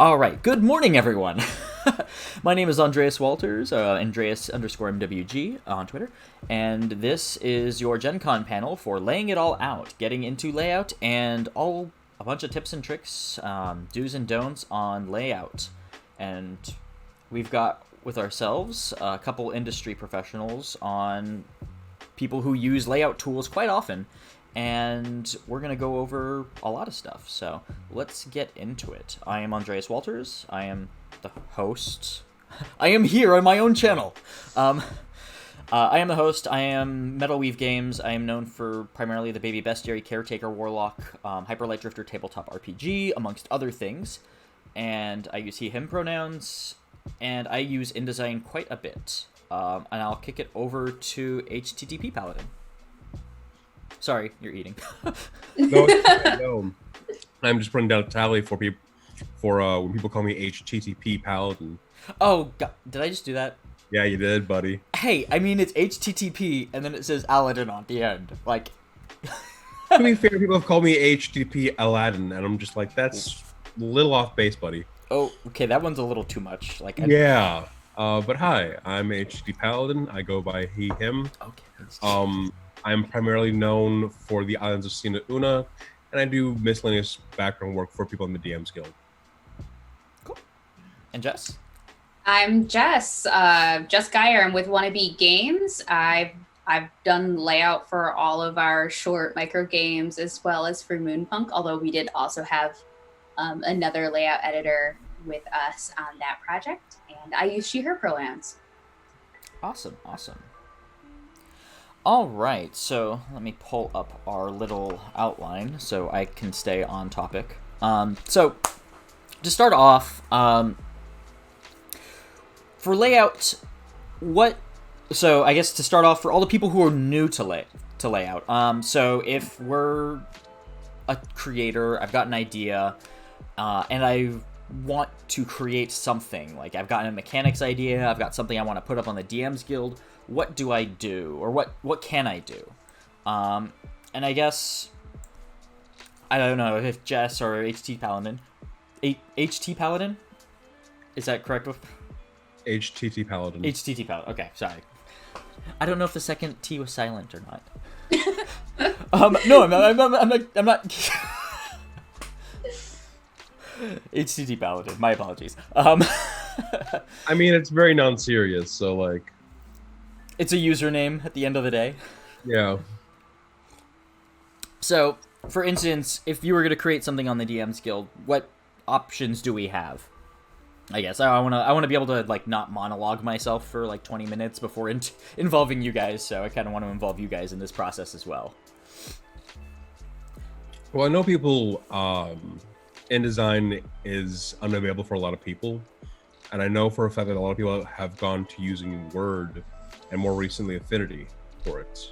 All right, good morning, everyone. My name is Andreas Walters, Andreas_MWG on Twitter, and this is your Gen Con panel for laying it all out, getting into layout, and a bunch of tips and tricks, do's and don'ts on layout. And we've got with ourselves a couple industry professionals on people who use layout tools quite often, and we're going to go over a lot of stuff. So let's get into it. I am Andreas Walters. I am the host. I am here on my own channel. I am the host. I am Metal Weave Games. I am known for primarily the Baby Bestiary, Caretaker, Warlock, Hyperlight Drifter, Tabletop RPG, amongst other things. And I use he, him pronouns, and I use InDesign quite a bit. And I'll kick it over to HTTPaladin. Sorry, you're eating. No. I'm just putting down a tally for people when people call me HTTPaladin. Oh, God. Did I just do that? Yeah, you did, buddy. Hey, I mean, it's HTTP, and then it says Aladin on the end. Like... To be fair, people have called me HTTPaladin, and I'm just like, that's a little off base, buddy. Oh, okay, that one's a little too much. Like, Yeah. But hi, I'm HTTPaladin. I go by he, him. Okay. I'm primarily known for the islands of Sina Una, and I do miscellaneous background work for people in the DMs Guild. Cool. And Jess? I'm Jess. Jess Geyer. I'm with Wannabe Games. I've done layout for all of our short micro games as well as for Moonpunk, although we did also have another layout editor with us on that project, and I use she, her pronouns. Awesome. All right, so let me pull up our little outline so I can stay on topic. So to start off, for layout, so I guess to start off, for all the people who are new to layout, so if we're a creator, I've got an idea, and I want to create something, like I've got a mechanics idea, I've got something I want to put up on the DMs Guild. What do I do, or what can I do? And I guess I don't know if Jess or HTTPaladin, is that correct? HTTPaladin. HTTPaladin. Okay, sorry. I don't know if the second T was silent or not. No, I'm not. HTTPaladin. My apologies. I mean, it's very non-serious, so like. It's a username at the end of the day. Yeah. So, for instance, if you were going to create something on the DMs Guild, what options do we have? I guess I want to be able to like not monologue myself for like 20 minutes before involving you guys. So I kind of want to involve you guys in this process as well. Well, I know people. InDesign is unavailable for a lot of people, and I know for a fact that a lot of people have gone to using Word. And more recently, Affinity for it.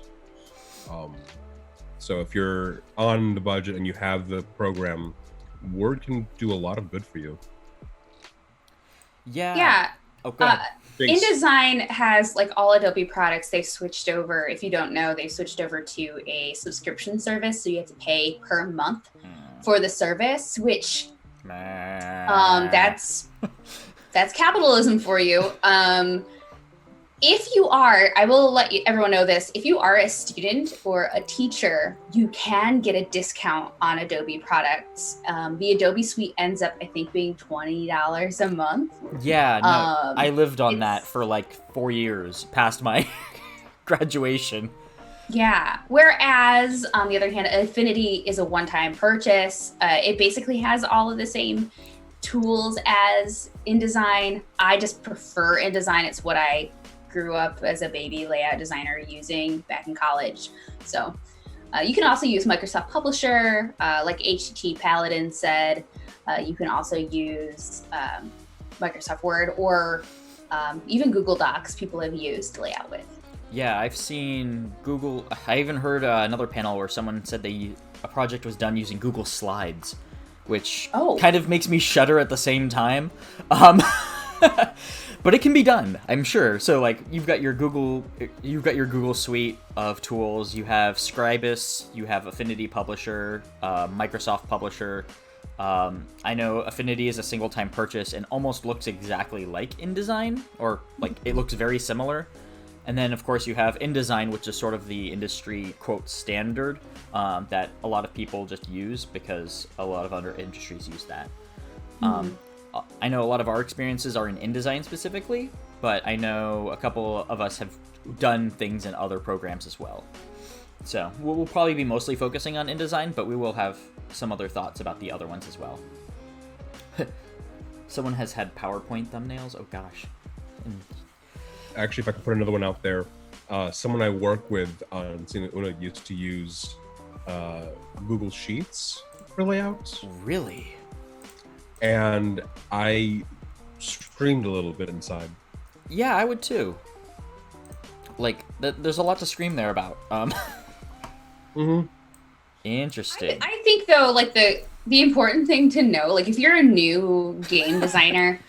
So if you're on the budget and you have the program, Word can do a lot of good for you. Yeah. Okay. InDesign has, like all Adobe products, they've switched over. If you don't know, they've switched over to a subscription service, so you have to pay per month for the service, which that's capitalism for you. If you are, I will let everyone know this, if you are a student or a teacher, you can get a discount on Adobe products. The Adobe Suite ends up, I think, being $20 a month. Yeah, no, I lived on that for like 4 years past my graduation. Yeah, whereas, on the other hand, Affinity is a one-time purchase. It basically has all of the same tools as InDesign. I just prefer InDesign. It's what I grew up as a baby layout designer using back in college. So you can also use Microsoft Publisher, like HTTPaladin said. You can also use Microsoft Word or even Google Docs people have used layout with. Yeah, I've seen Google. I even heard another panel where someone said a project was done using Google Slides, which kind of makes me shudder at the same time. But it can be done, I'm sure. So like you've got your Google suite of tools. You have Scribus, you have Affinity Publisher, Microsoft Publisher, I know Affinity is a single-time purchase and almost looks exactly like InDesign, or like it looks very similar. And then, of course, you have InDesign, which is sort of the industry, quote, standard that a lot of people just use because a lot of other industries use that. I know a lot of our experiences are in InDesign specifically, but I know a couple of us have done things in other programs as well. So we'll probably be mostly focusing on InDesign, but we will have some other thoughts about the other ones as well. Someone has had PowerPoint thumbnails? Oh gosh. Actually, if I could put another one out there, someone I work with on Sina Una used to use Google Sheets for layouts. Really? And I screamed a little bit inside. Yeah, I would too. Like, there's a lot to scream there about. Interesting. I think though, like the important thing to know, like if you're a new game designer,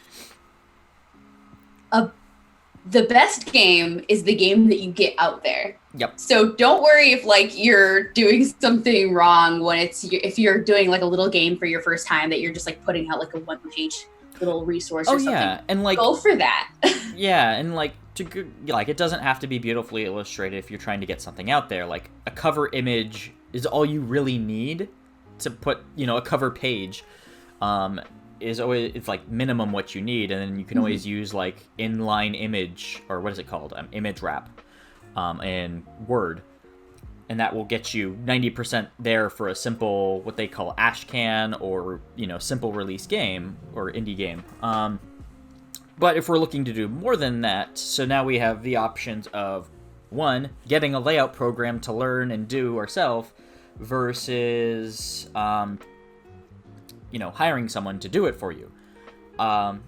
the best game is the game that you get out there. Yep. So don't worry if like you're doing something wrong when if you're doing like a little game for your first time that you're just like putting out like a one-page little resource or something. Yeah, and like go for that. Yeah, and like it doesn't have to be beautifully illustrated if you're trying to get something out there. Like a cover image is all you really need to put, a cover page. Is always, it's like minimum what you need, and then you can always use like inline image, or what is it called, image wrap, in Word, and that will get you 90% there for a simple, what they call ashcan, or simple release game or indie game. But if we're looking to do more than that, so now we have the options of one, getting a layout program to learn and do ourselves, versus hiring someone to do it for you. I'm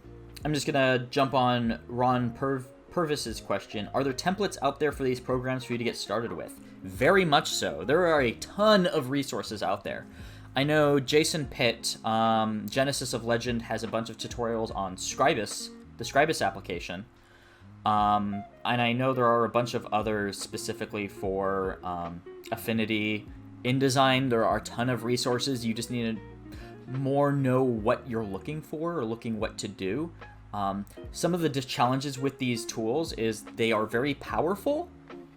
just gonna jump on Ron Purvis's question. Are there templates out there for these programs for you to get started with? Very much so. There are a ton of resources out there. I know Jason Pitt, Genesis of Legend, has a bunch of tutorials on Scribus, the Scribus application. And I know there are a bunch of others specifically for Affinity. InDesign, there are a ton of resources. You just need to more know what you're looking for or looking what to do. Some of the challenges with these tools is they are very powerful,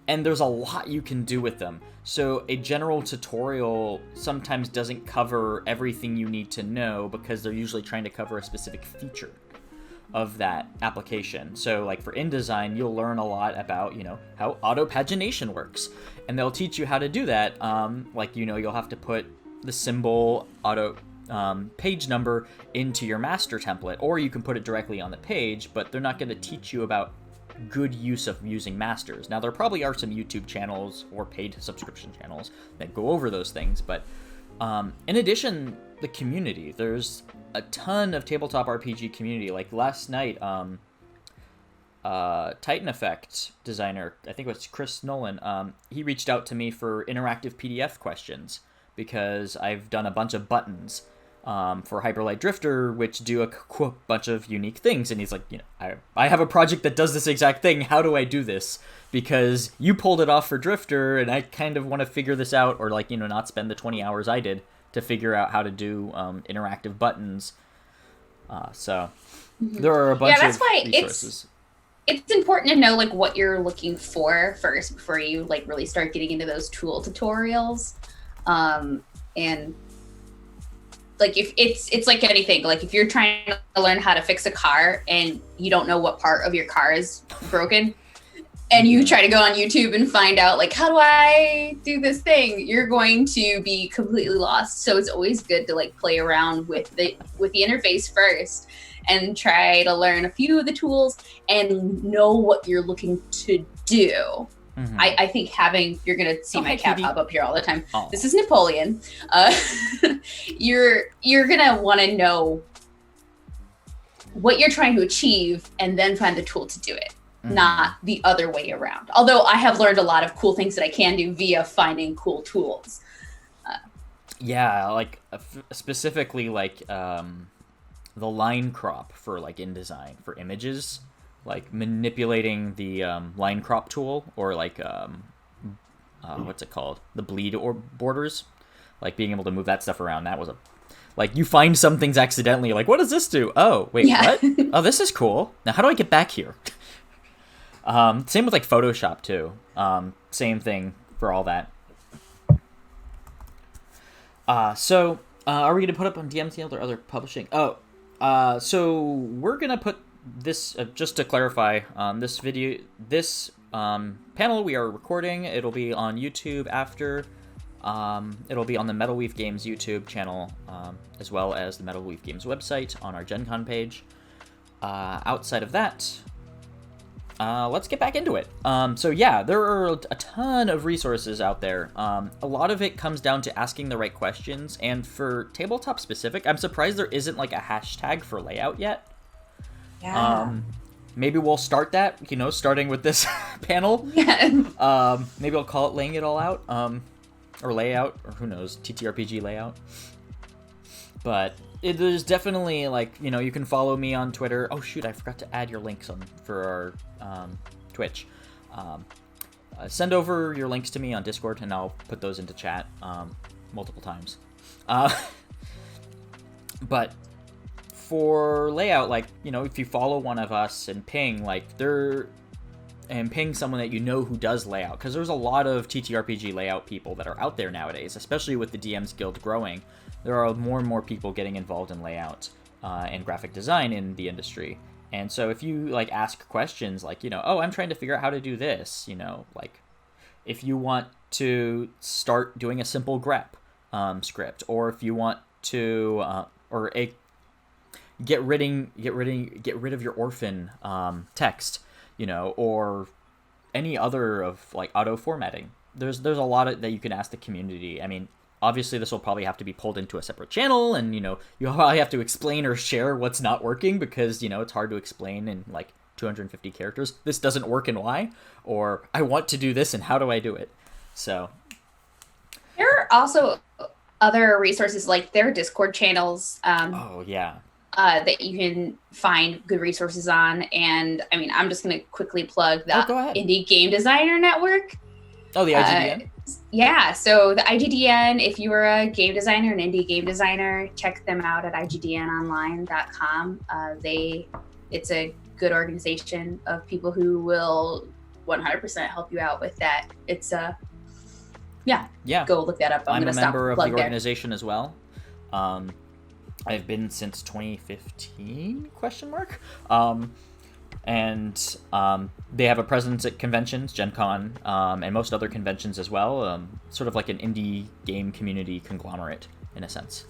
and there's a lot you can do with them. So a general tutorial sometimes doesn't cover everything you need to know because they're usually trying to cover a specific feature of that application. So like for InDesign, you'll learn a lot about, how auto pagination works, and they'll teach you how to do that. You'll have to put the symbol auto page number into your master template, or you can put it directly on the page, but they're not going to teach you about good use of using masters. Now, there probably are some YouTube channels or paid subscription channels that go over those things, but in addition, the community, there's a ton of tabletop RPG community. Like last night, Titan Effect designer, I think it was Chris Nolan, he reached out to me for interactive PDF questions because I've done a bunch of buttons for Hyperlight Drifter, which do a bunch of unique things. And he's like, I have a project that does this exact thing. How do I do this? Because you pulled it off for Drifter, and I kind of want to figure this out, or not spend the 20 hours I did to figure out how to do interactive buttons. So there are a bunch of resources. It's important to know what you're looking for first before you really start getting into those tool tutorials. And if it's like anything, if you're trying to learn how to fix a car and you don't know what part of your car is broken, and you try to go on YouTube and find out how do I do this thing, you're going to be completely lost. So it's always good to play around with the interface first and try to learn a few of the tools and know what you're looking to do. Mm-hmm. I think you're going to see my cat pop up here all the time. Oh. This is Napoleon. You're going to want to know what you're trying to achieve and then find the tool to do it, not the other way around. Although I have learned a lot of cool things that I can do via finding cool tools. Specifically the line crop for InDesign for images. Manipulating the line crop tool, or what's it called? The bleed or borders, being able to move that stuff around. Like, you find some things accidentally, like, what does this do? Oh, wait, Yeah. what? Oh, this is cool. Now, how do I get back here? Same with, like, Photoshop, too. Same thing for all that. So, are we going to put up on DMTL or other publishing? So we're going to put this, just to clarify, this panel we are recording, it'll be on YouTube after. It'll be on the Metal Weave Games YouTube channel, as well as the Metal Weave Games website on our Gen Con page. Outside of that, let's get back into it. So yeah, there are a ton of resources out there. A lot of it comes down to asking the right questions, and for tabletop specific, I'm surprised there isn't like a hashtag for layout yet. Yeah. Maybe we'll start that, starting with this panel. Yeah. Maybe I'll call it Laying It All Out, or Layout, or who knows, TTRPG Layout. But there's definitely, like, you can follow me on Twitter. Oh, shoot, I forgot to add your links for our Twitch. Send over your links to me on Discord, and I'll put those into chat multiple times. But for layout, like, if you follow one of us and ping, ping someone that who does layout, because there's a lot of TTRPG layout people that are out there nowadays, especially with the DMs Guild growing. There are more and more people getting involved in layout and graphic design in the industry. And so if you, like, ask questions like, oh, I'm trying to figure out how to do this, like, if you want to start doing a simple grep script, or if you want to get rid of your orphan text, or any other of, like, auto formatting. There's a lot that you can ask the community. I mean, obviously this will probably have to be pulled into a separate channel, and you'll probably have to explain or share what's not working, because it's hard to explain in, like, 250 characters. This doesn't work and why, or I want to do this and how do I do it? So There are also other resources, like their Discord channels. That you can find good resources on. And I mean, I'm just going to quickly plug the Indie Game Designer Network. Oh, the IGDN? Yeah, so the IGDN, if you are a game designer, an indie game designer, check them out at igdnonline.com. It's a good organization of people who will 100% help you out with that. It's go look that up. I'm a member of the organization as well. I've been since 2015, ? And they have a presence at conventions, Gen Con, and most other conventions as well, sort of like an indie game community conglomerate, in a sense.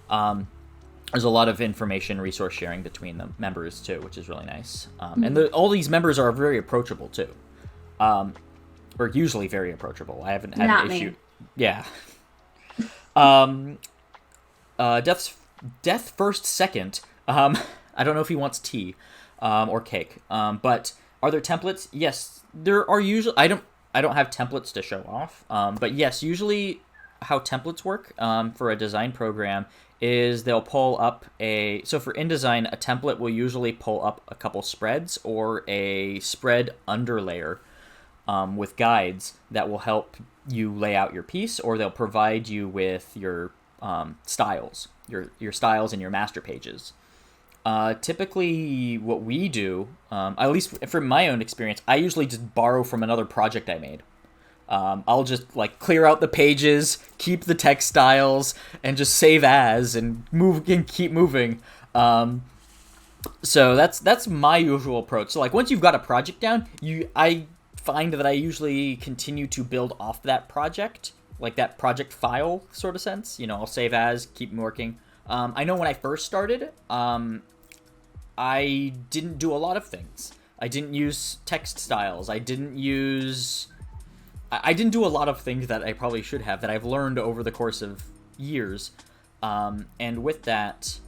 There's a lot of information resource sharing between the members, too, which is really nice. And all these members are very approachable, too. Or usually very approachable. I haven't had an issue. Yeah. Death First Second. I don't know if he wants tea or cake. But are there templates? Yes, there are usually. I don't have templates to show off. But yes, usually how templates work for a design program is they'll pull up so for InDesign, a template will usually pull up a couple spreads or a spread underlayer with guides that will help you lay out your piece, or they'll provide you with your styles, your styles and your master pages. Typically what we do, at least from my own experience, I usually just borrow from another project I made. I'll just, like, clear out the pages, keep the text styles, and just save as and keep moving. So that's my usual approach. So, like, once you've got a project down, I find that I usually continue to build off that project, like that project file sort of sense. I'll save as, keep working. I know when I first started, I didn't do a lot of things. I didn't use text styles. I didn't do a lot of things that I probably should have, that I've learned over the course of years. And with that,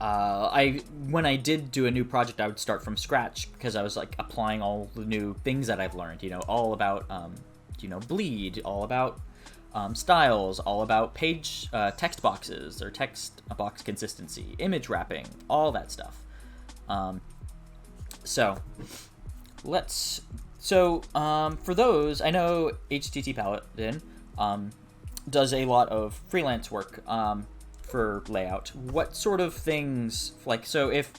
when I did do a new project, I would start from scratch, because I was, like, applying all the new things that I've learned, all about, bleed, all about styles, all about page text boxes or text box consistency, image wrapping, all that stuff. For those, I know HTTPaladin does a lot of freelance work. for layout, what sort of things, like, so if,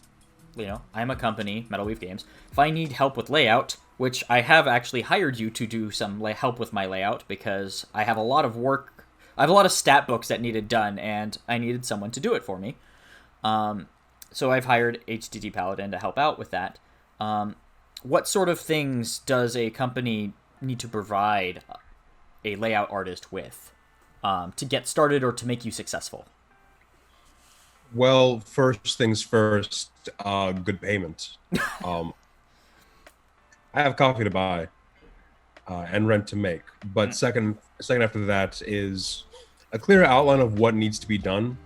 I'm a company, Metal Weave Games, if I need help with layout, which I have actually hired you to do some help with my layout because I have a lot of work, I have a lot of stat books that needed done, and I needed someone to do it for me. So I've hired HTTPaladin to help out with that. What sort of things does a company need to provide a layout artist with to get started or to make you successful? Well, first things first, good payment. I have coffee to buy and rent to make. But second after that is a clear outline of what needs to be done.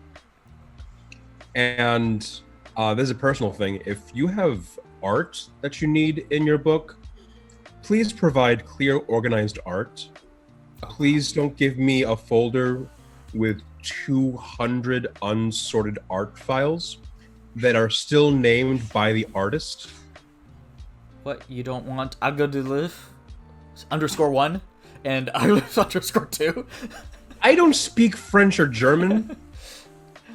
And there's a personal thing. If you have art that you need in your book, please provide clear, organized art. Please don't give me a folder with 200 unsorted art files that are still named by the artist. What, you don't want Agadulif _1 and Agadulif _2? I don't speak French or German.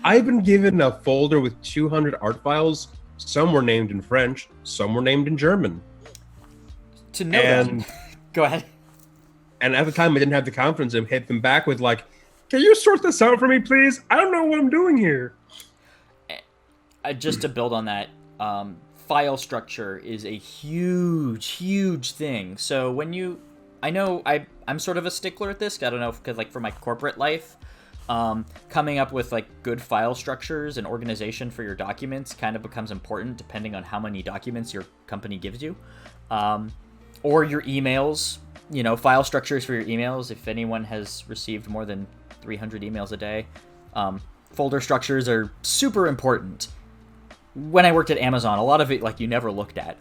I've been given a folder with 200 art files. Some were named in French, some were named in German. To know that. Go ahead. And at the time, I didn't have the confidence to hit them back with, like, can you sort this out for me, please? I don't know what I'm doing here. Just to build on that, file structure is a huge thing. So when I know I'm sort of a stickler at this. I don't know, because like for my corporate life, coming up with like good file structures and organization for your documents kind of becomes important depending on how many documents your company gives you, or your emails. File structures for your emails. If anyone has received more than 300 emails a day, folder structures are super important. When I worked at Amazon, a lot of it like you never looked at.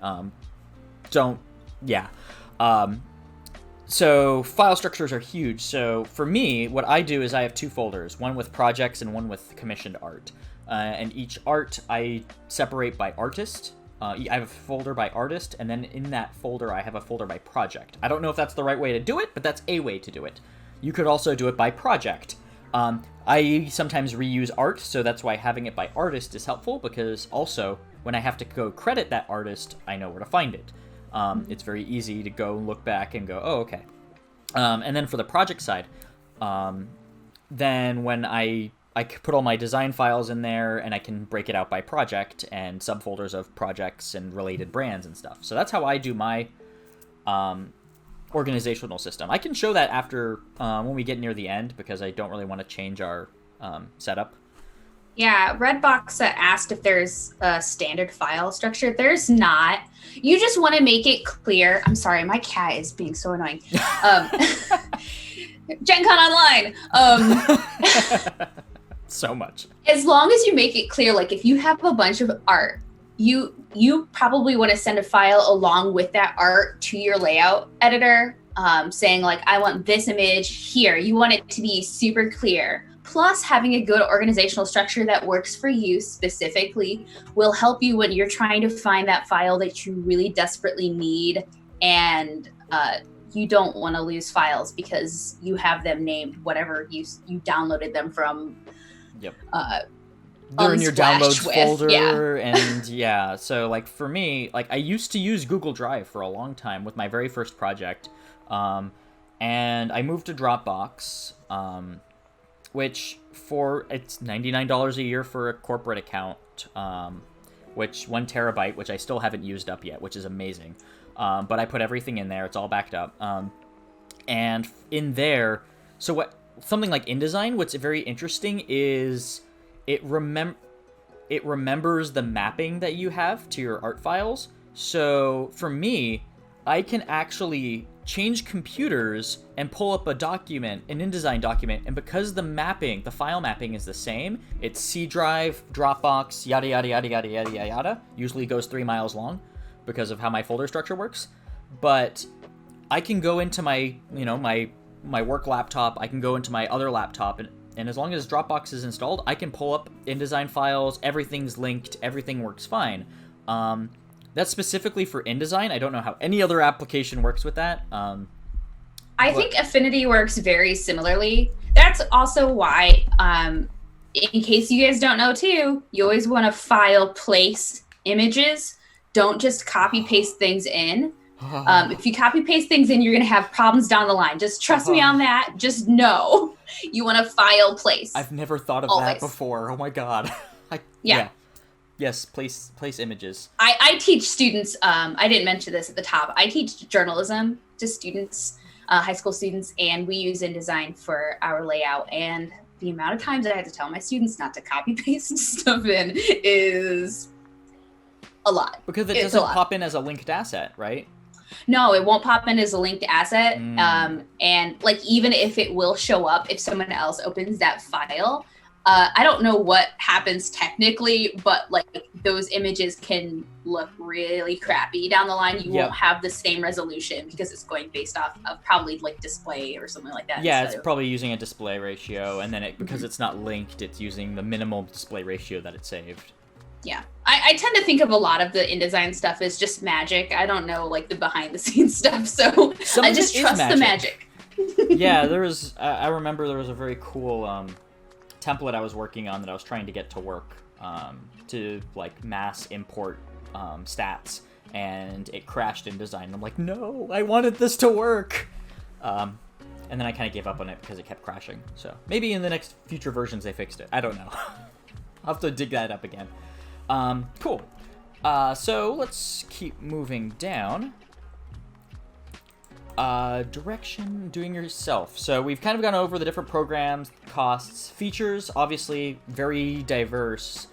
So file structures are huge. So for me, what I do is I have two folders, one with projects and one with commissioned art. And each art I separate by artist. I have a folder by artist, and then in that folder I have a folder by project. I don't know if that's the right way to do it, but that's a way to do it. You could also do it by project. I sometimes reuse art, so that's why having it by artist is helpful, because also when I have to go credit that artist, I know where to find it. It's very easy to go look back and go, oh, okay. And then for the project side, then when I put all my design files in there, and I can break it out by project and subfolders of projects and related brands and stuff. So that's how I do my organizational system. I can show that after when we get near the end, because I don't really want to change our setup. Yeah, Redbox asked if there's a standard file structure. There's not. You just want to make it clear. I'm sorry, my cat is being so annoying. Gen Con Online. So much. As long as you make it clear, like if you have a bunch of art, you probably want to send a file along with that art to your layout editor, saying like, I want this image here. You want it to be super clear. Plus, having a good organizational structure that works for you specifically will help you when you're trying to find that file that you really desperately need, and you don't want to lose files because you have them named whatever you downloaded them from. Yep. They're in your downloads folder, yeah. And yeah. So like for me, like I used to use Google Drive for a long time with my very first project, and I moved to Dropbox, which it's $99 a year for a corporate account, which 1 terabyte, which I still haven't used up yet, which is amazing. But I put everything in there; it's all backed up, and in there. So something like InDesign, what's very interesting is it remembers the mapping that you have to your art files. So for me, I can actually change computers and pull up a document, an InDesign document, and because the file mapping is the same, it's C drive, Dropbox, yada yada yada yada yada yada. Usually goes 3 miles long because of how my folder structure works. But I can go into my work laptop, I can go into my other laptop, and as long as Dropbox is installed, I can pull up InDesign files, everything's linked, everything works fine. That's specifically for InDesign. I don't know how any other application works with that. I think Affinity works very similarly. That's also why in case you guys don't know too, you always want to file place images. Don't just copy paste things in. If you copy paste things in, you're going to have problems down the line. Just trust me on that. Just know you want to file place. I've never thought of that before. Oh my god. Yeah. Yes, place images. I teach students, I didn't mention this at the top, I teach journalism to students, high school students, and we use InDesign for our layout. And the amount of times I had to tell my students not to copy paste stuff in is a lot. Because it doesn't pop in as a linked asset, right? No, it won't pop in as a linked asset. And like, even if it will show up, if someone else opens that file, I don't know what happens technically, but like those images can look really crappy down the line. You won't have the same resolution because it's going based off of probably like display or something like that. Yeah, it's probably using a display ratio, and then because it's not linked, it's using the minimal display ratio that it saved. Yeah, I tend to think of a lot of the InDesign stuff as just magic. I don't know like the behind the scenes stuff, so I just trust the magic. Yeah, I remember there was a very cool template I was working on that I was trying to get to work to like mass import stats, and it crashed InDesign. And I'm like, no, I wanted this to work. And then I kind of gave up on it because it kept crashing. So maybe in the next future versions they fixed it. I don't know. I'll have to dig that up again. Cool. So let's keep moving down. Direction, doing yourself. So we've kind of gone over the different programs, costs, features, obviously very diverse.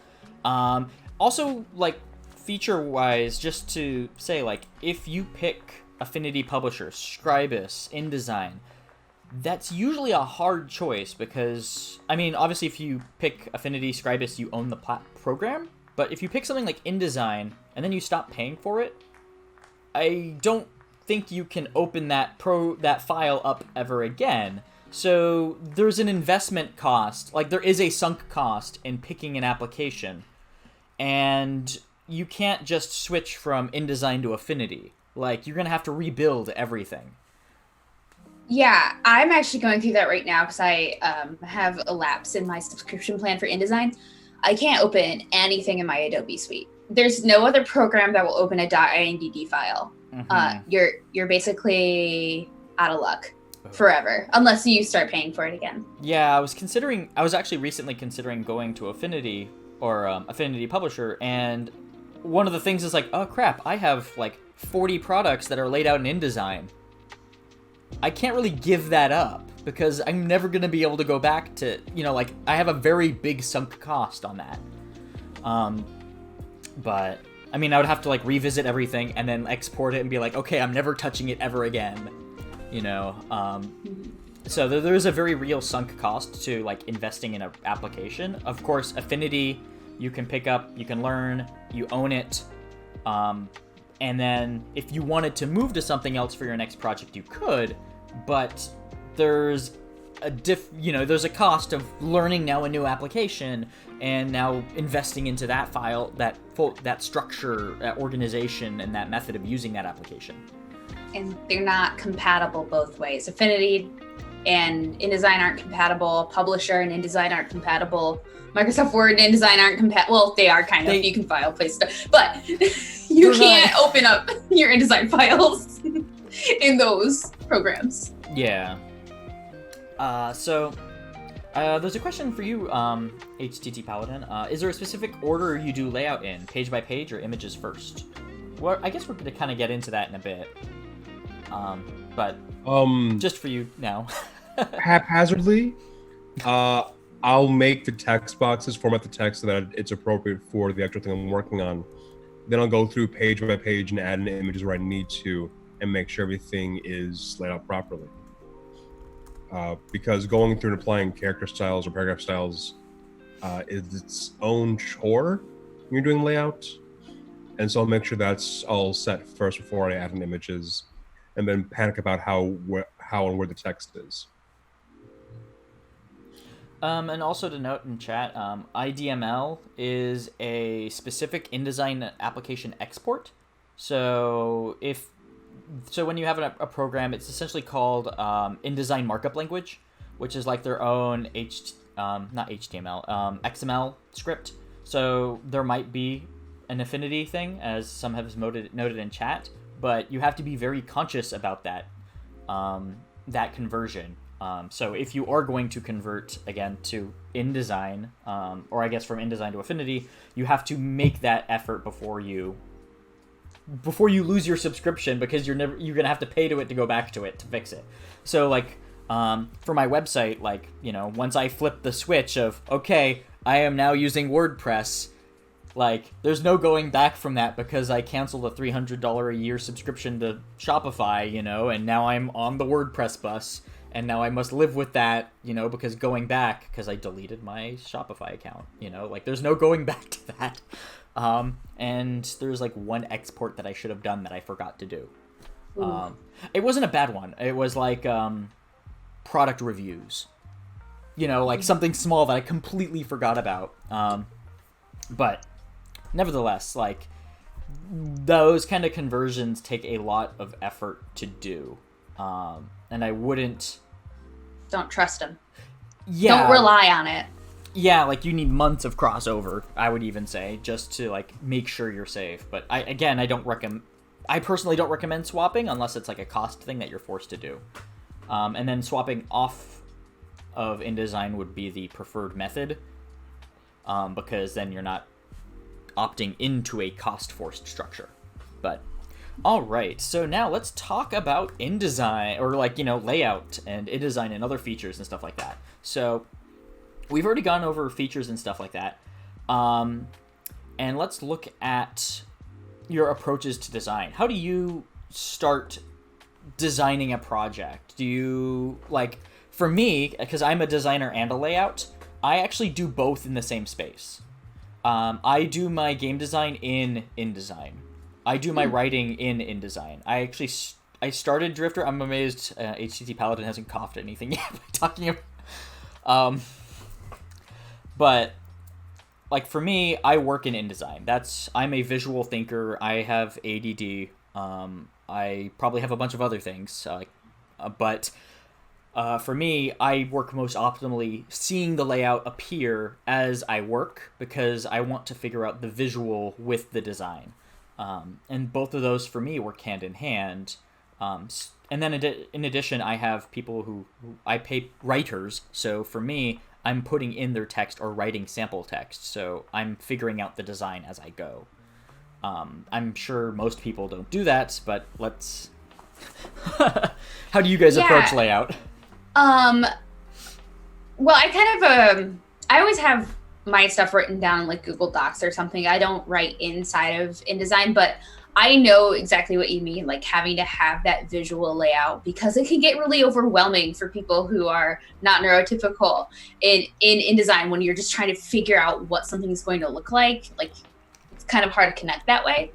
Also, like, feature-wise, just to say, like, if you pick Affinity Publisher, Scribus, InDesign, that's usually a hard choice because, I mean, obviously if you pick Affinity, Scribus, you own the program, but if you pick something like InDesign and then you stop paying for it, I don't think you can open that file up ever again. So there's an investment cost, like there is a sunk cost in picking an application, and you can't just switch from InDesign to Affinity. Like, you're gonna have to rebuild everything. Yeah, I'm actually going through that right now because I have a lapse in my subscription plan for InDesign. I can't open anything in my Adobe suite. There's no other program that will open a .indd file. You're basically out of luck forever unless you start paying for it again. Yeah, I was actually recently considering going to Affinity or Affinity Publisher, and one of the things is like, oh crap, I have like 40 products that are laid out in InDesign. I can't really give that up because I'm never going to be able to go back to, like, I have a very big sunk cost on that. But I mean, I would have to like revisit everything and then export it and be like, okay, I'm never touching it ever again, So there's a very real sunk cost to like investing in an application. Of course, Affinity, you can pick up, you can learn, you own it. And then if you wanted to move to something else for your next project, you could, but there's there's a cost of learning now a new application and now investing into that file, that structure, that organization, and that method of using that application. And they're not compatible both ways. Affinity and InDesign aren't compatible. Publisher and InDesign aren't compatible. Microsoft Word and InDesign aren't compatible. Well, they are kind of. You can file place stuff, but you can't open up your InDesign files in those programs. Yeah. So there's a question for you, HTTPaladin. Is there a specific order you do layout in, page by page or images first? Well, I guess we're going to kind of get into that in a bit. But just for you now. Haphazardly, I'll make the text boxes, format the text so that it's appropriate for the actual thing I'm working on. Then I'll go through page by page and add in images where I need to and make sure everything is laid out properly. Because going through and applying character styles or paragraph styles is its own chore when you're doing layout. And so I'll make sure that's all set first before I add in images, and then panic about how and where the text is. And also to note in chat, IDML is a specific InDesign application export. So when you have a program, it's essentially called InDesign markup language, which is like their own not HTML, XML script. So there might be an affinity thing, as some have noted in chat, but you have to be very conscious about that conversion. So if you are going to convert again to InDesign, or I guess from InDesign to Affinity, you have to make that effort before you lose your subscription, because you're gonna have to pay to it to go back to it to fix it. So like for my website, like, you know, once I flip the switch of, okay, I am now using WordPress, like, there's no going back from that, because I canceled a $300 a year subscription to Shopify, you know, and now I'm on the WordPress bus, and now I must live with that, you know, because going back, because I deleted my Shopify account, you know, like, there's no going back to that. And there's like one export that I should have done that I forgot to do. It wasn't a bad one. It was like product reviews, you know, like something small that I completely forgot about. But nevertheless, like, those kind of conversions take a lot of effort to do. And I wouldn't... Don't trust them. Yeah. Don't rely on it. Yeah, like, you need months of crossover, I would even say, just to, like, make sure you're safe. But I personally don't recommend swapping unless it's like a cost thing that you're forced to do. And then swapping off of InDesign would be the preferred method, because then you're not opting into a cost-forced structure. But all right, so now let's talk about InDesign, or like, you know, layout and InDesign and other features and stuff like that. So we've already gone over features and stuff like that. And let's look at your approaches to design. How do you start designing a project? Do you, like, for me, because I'm a designer and a layout, I actually do both in the same space. I do my game design in InDesign. I do my writing in InDesign. I started Drifter. I'm amazed HTTPaladin hasn't coughed anything yet by talking about... But, like, for me, I work in InDesign. I'm a visual thinker. I have ADD. I probably have a bunch of other things. But for me, I work most optimally seeing the layout appear as I work, because I want to figure out the visual with the design. And both of those, for me, work hand in hand. And then in addition, I have people who I pay writers. So for me, I'm putting in their text or writing sample text, so I'm figuring out the design as I go. I'm sure most people don't do that, but let's... How do you guys approach layout? Well, I kind of... I always have my stuff written down in, like, Google Docs or something. I don't write inside of InDesign, but I know exactly what you mean, like having to have that visual layout, because it can get really overwhelming for people who are not neurotypical in InDesign when you're just trying to figure out what something is going to look like. Like, it's kind of hard to connect that way.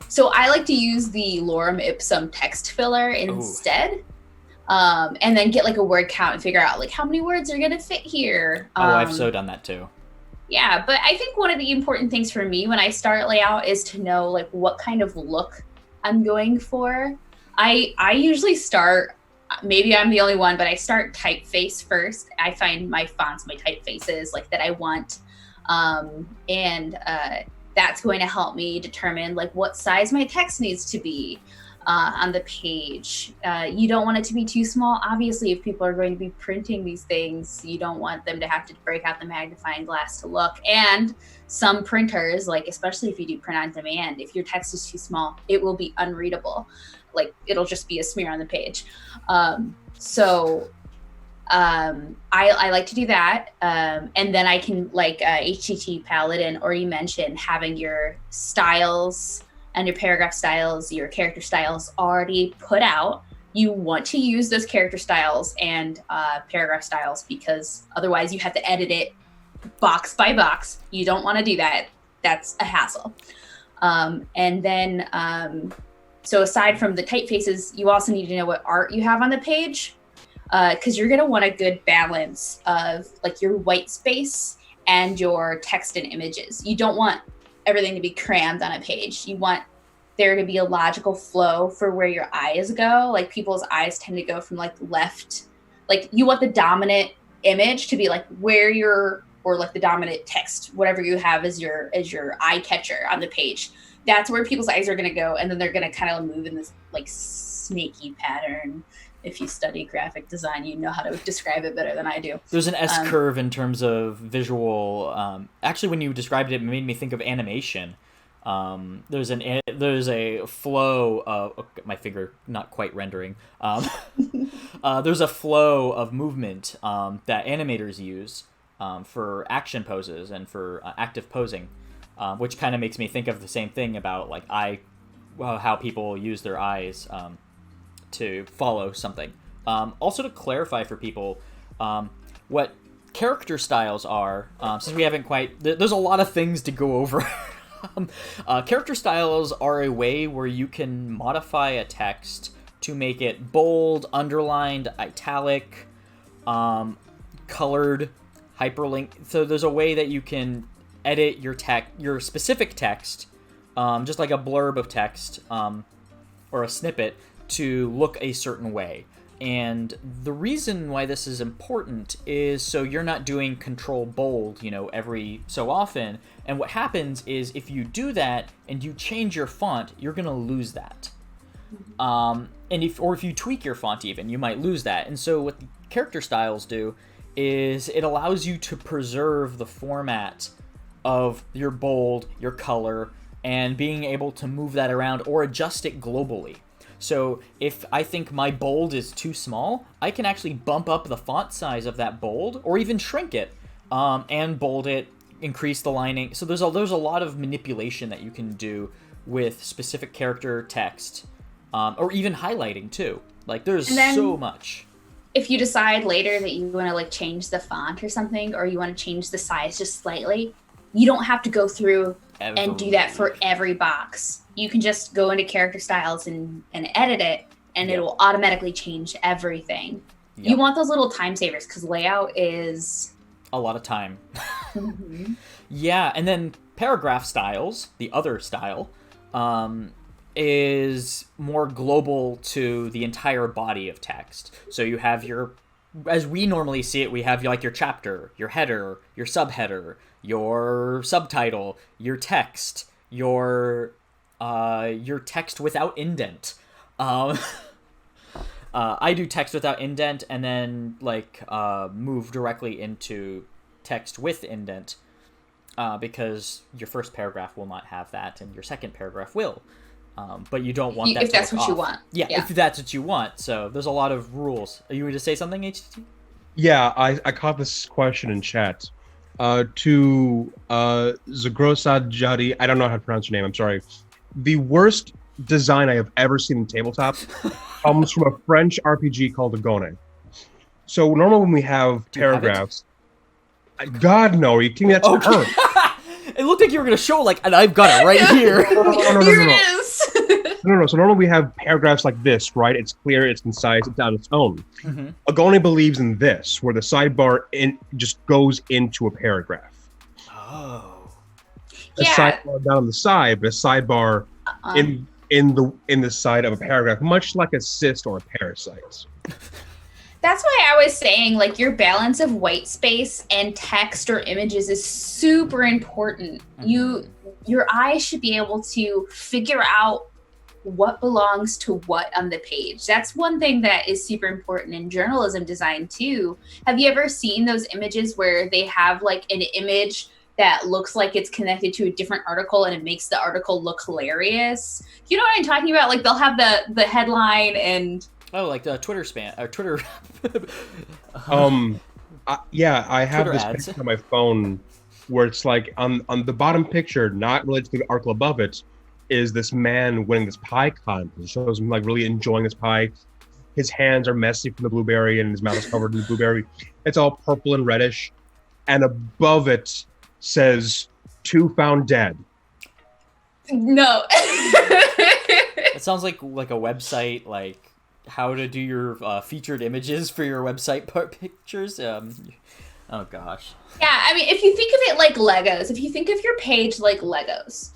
So I like to use the lorem ipsum text filler instead. And then get like a word count and figure out like how many words are going to fit here. I've so done that too. Yeah, but I think one of the important things for me when I start layout is to know like what kind of look I'm going for. I usually start, maybe I'm the only one, but I start typeface first. I find my fonts, my typefaces like that I want. And that's going to help me determine like what size my text needs to be on the page. You don't want it to be too small. Obviously, if people are going to be printing these things, you don't want them to have to break out the magnifying glass to look. And some printers, like especially if you do print on demand, if your text is too small, it will be unreadable. Like it'll just be a smear on the page. So I like to do that. And then I can like HTTPaladin, or you mentioned having your styles and your paragraph styles, your character styles already put out. You want to use those character styles and paragraph styles, because otherwise you have to edit it box by box. You don't want to do that. That's a hassle. And then, so aside from the typefaces, you also need to know what art you have on the page, because you're going to want a good balance of like your white space and your text and images. You don't want everything to be crammed on a page. You want there to be a logical flow for where your eyes go. Like people's eyes tend to go from like left, like you want the dominant image to be like where your, or like the dominant text, whatever you have as your eye catcher on the page. That's where people's eyes are going to go, and then they're going to kind of move in this like snaky pattern. If you study graphic design, you know how to describe it better than I do. There's an S curve in terms of visual. Actually, when you described it, it made me think of animation. There's a flow of my finger not quite rendering. There's a flow of movement that animators use for action poses and for active posing, which kind of makes me think of the same thing about like how people use their eyes to follow something. Also to clarify for people what character styles are, since we haven't quite... There's a lot of things to go over. Character styles are a way where you can modify a text to make it bold, underlined, italic, colored, hyperlink. So there's a way that you can edit your specific text, just like a blurb of text or a snippet, to look a certain way. And the reason why this is important is so you're not doing control bold, every so often. And what happens is if you do that and you change your font, you're going to lose that. And if you tweak your font even, you might lose that. And so what the character styles do is it allows you to preserve the format of your bold, your color, and being able to move that around or adjust it globally. So if I think my bold is too small, I can actually bump up the font size of that bold, or even shrink it, and bold it, increase the lining. So there's a lot of manipulation that you can do with specific character text, or even highlighting too. Like there's so much. If you decide later that you want to like change the font or something, or you want to change the size just slightly, you don't have to go through and do that for every box. You can just go into character styles and edit it, and it will automatically change everything. Yep. You want those little time savers because layout is a lot of time. Yeah, and then paragraph styles, the other style, is more global to the entire body of text. So you have as we normally see it, we have like your chapter, your header, your subheader, your subtitle, your text, your text without indent. I do text without indent, and then move directly into text with indent, because your first paragraph will not have that, and your second paragraph will. But you don't want that if that's what you want. Yeah, if that's what you want. So there's a lot of rules. Are you going to say something, HTT? Yeah, I caught this question in chat. To Zagrosa Jadi, I don't know how to pronounce your name, I'm sorry. The worst design I have ever seen in tabletop comes from a French RPG called Agone. So normally when we have paragraphs... God, no, are you kidding me? That's her. It looked like you were going to show, and I've got it right here. Here it is. No. So normally we have paragraphs like this, right? It's clear, it's concise, it's on its own. Mm-hmm. Agone believes in this, where the sidebar just goes into a paragraph. Oh. A sidebar down on the side, but a sidebar in the side of a paragraph, much like a cyst or a parasite. That's why I was saying, your balance of white space and text or images is super important. Mm-hmm. Your eyes should be able to figure out what belongs to what on the page. That's one thing that is super important in journalism design too. Have you ever seen those images where they have an image that looks like it's connected to a different article and it makes the article look hilarious? You know what I'm talking about? They'll have the headline and... Oh, like the Twitter spam or Twitter. I have Twitter this ads. picture on my phone where it's on the bottom picture, not related to the article above it, is this man winning this pie contest. It shows him really enjoying this pie. His hands are messy from the blueberry and his mouth is covered in the blueberry. It's all purple and reddish. And above it says, 2 found dead. No. It sounds like a website, how to do your featured images for your website pictures. Oh gosh. Yeah, I mean, if you think of it like Legos, if you think of your page like Legos,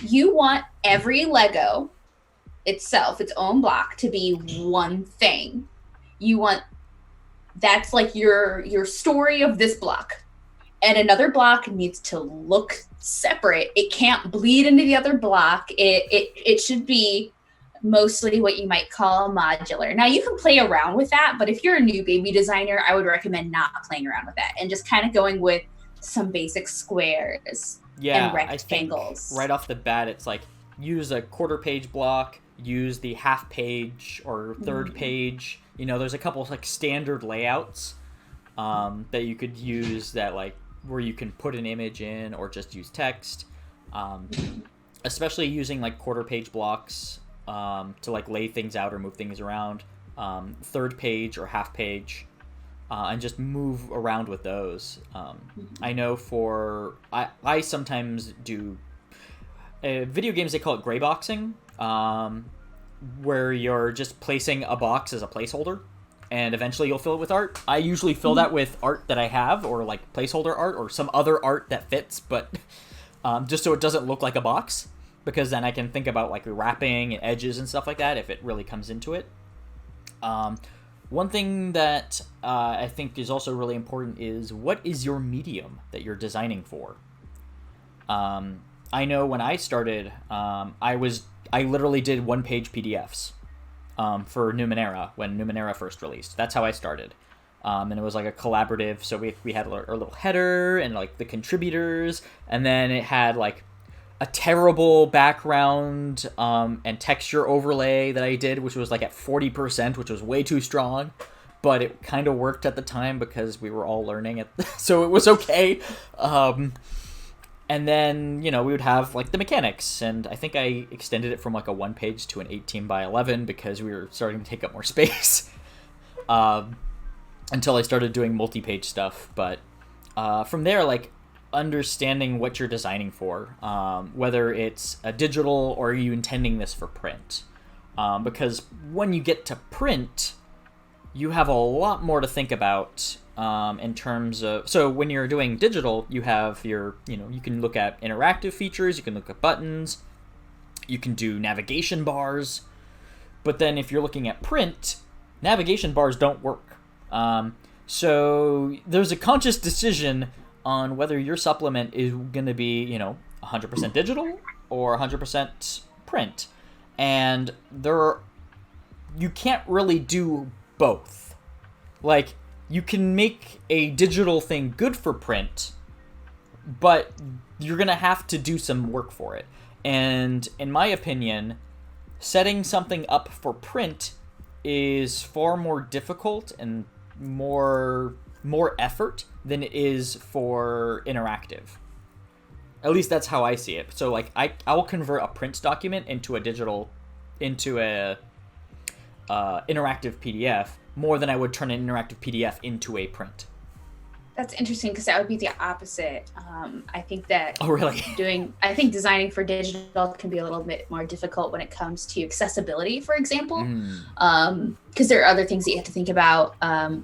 you want every Lego itself, its own block, to be one thing. You want that's like your story of this block, and another block needs to look separate. It can't bleed into the other block. It should be mostly what you might call modular. Now you can play around with that, but if you're a new baby designer, I would recommend not playing around with that and just kind of going with some basic squares and rectangles. I think right off the bat, it's like use a quarter page block, use the half page or third page. You know, there's a couple of like standard layouts that you could use that like where you can put an image in or just use text. Especially using like quarter page blocks to like lay things out or move things around. Third page or half page. And just move around with those. I know I sometimes do video games, they call it gray boxing, where you're just placing a box as a placeholder, and eventually you'll fill it with art. I usually fill that with art that I have, or like placeholder art, or some other art that fits, but just so it doesn't look like a box, because then I can think about like wrapping and edges and stuff like that if it really comes into it. One thing that I think is also really important is, what is your medium that you're designing for? I know when I started, I literally did one-page PDFs for Numenera when Numenera first released. That's how I started. And it was like a collaborative, so we had our little header and like the contributors, and then it had like a terrible background and texture overlay that I did, which was like at 40%, which was way too strong, but it kind of worked at the time because we were all learning it, so it was okay. And then, you know, we would have like the mechanics, and I think I extended it from like a 1 page to an 18 by 11 because we were starting to take up more space until I started doing multi-page stuff. But from there, like, understanding what you're designing for, whether it's a digital or are you intending this for print, because when you get to print, you have a lot more to think about in terms of, so when you're doing digital, you have your, you know, you can look at interactive features, you can look at buttons, you can do navigation bars, but then if you're looking at print, navigation bars don't work. So there's a conscious decision on whether your supplement is going to be, you know, 100% digital or 100% print. And you can't really do both. Like, you can make a digital thing good for print, but you're going to have to do some work for it. And in my opinion, setting something up for print is far more difficult and more effort than it is for interactive. At least that's how I see it. So like I will convert a print document into a interactive PDF more than I would turn an interactive PDF into a print. That's interesting, because that would be the opposite. I think that Oh, really? I think designing for digital can be a little bit more difficult when it comes to accessibility, for example, because there are other things that you have to think about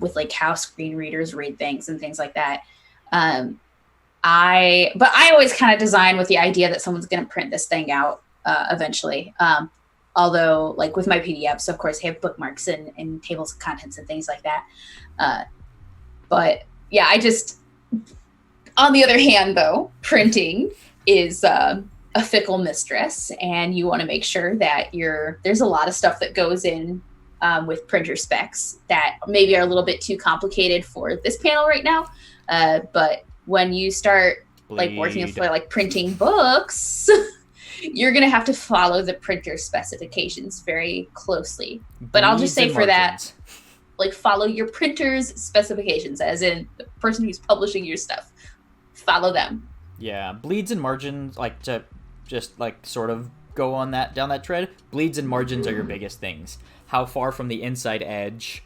with like how screen readers read things and things like that. But I always kind of design with the idea that someone's going to print this thing out eventually. Although, like with my PDFs, of course, I have bookmarks and tables of contents and things like that. But yeah, on the other hand, though, printing is a fickle mistress, and you want to make sure that there's a lot of stuff that goes in with printer specs that maybe are a little bit too complicated for this panel right now. But when you start like working with like printing books, you're going to have to follow the printer specifications very closely. But I'll just say for that, like, follow your printer's specifications, as in the person who's publishing your stuff. Follow them. Yeah, bleeds and margins, like, to just like sort of go on down that tread. Bleeds and margins are your biggest things. How far from the inside edge?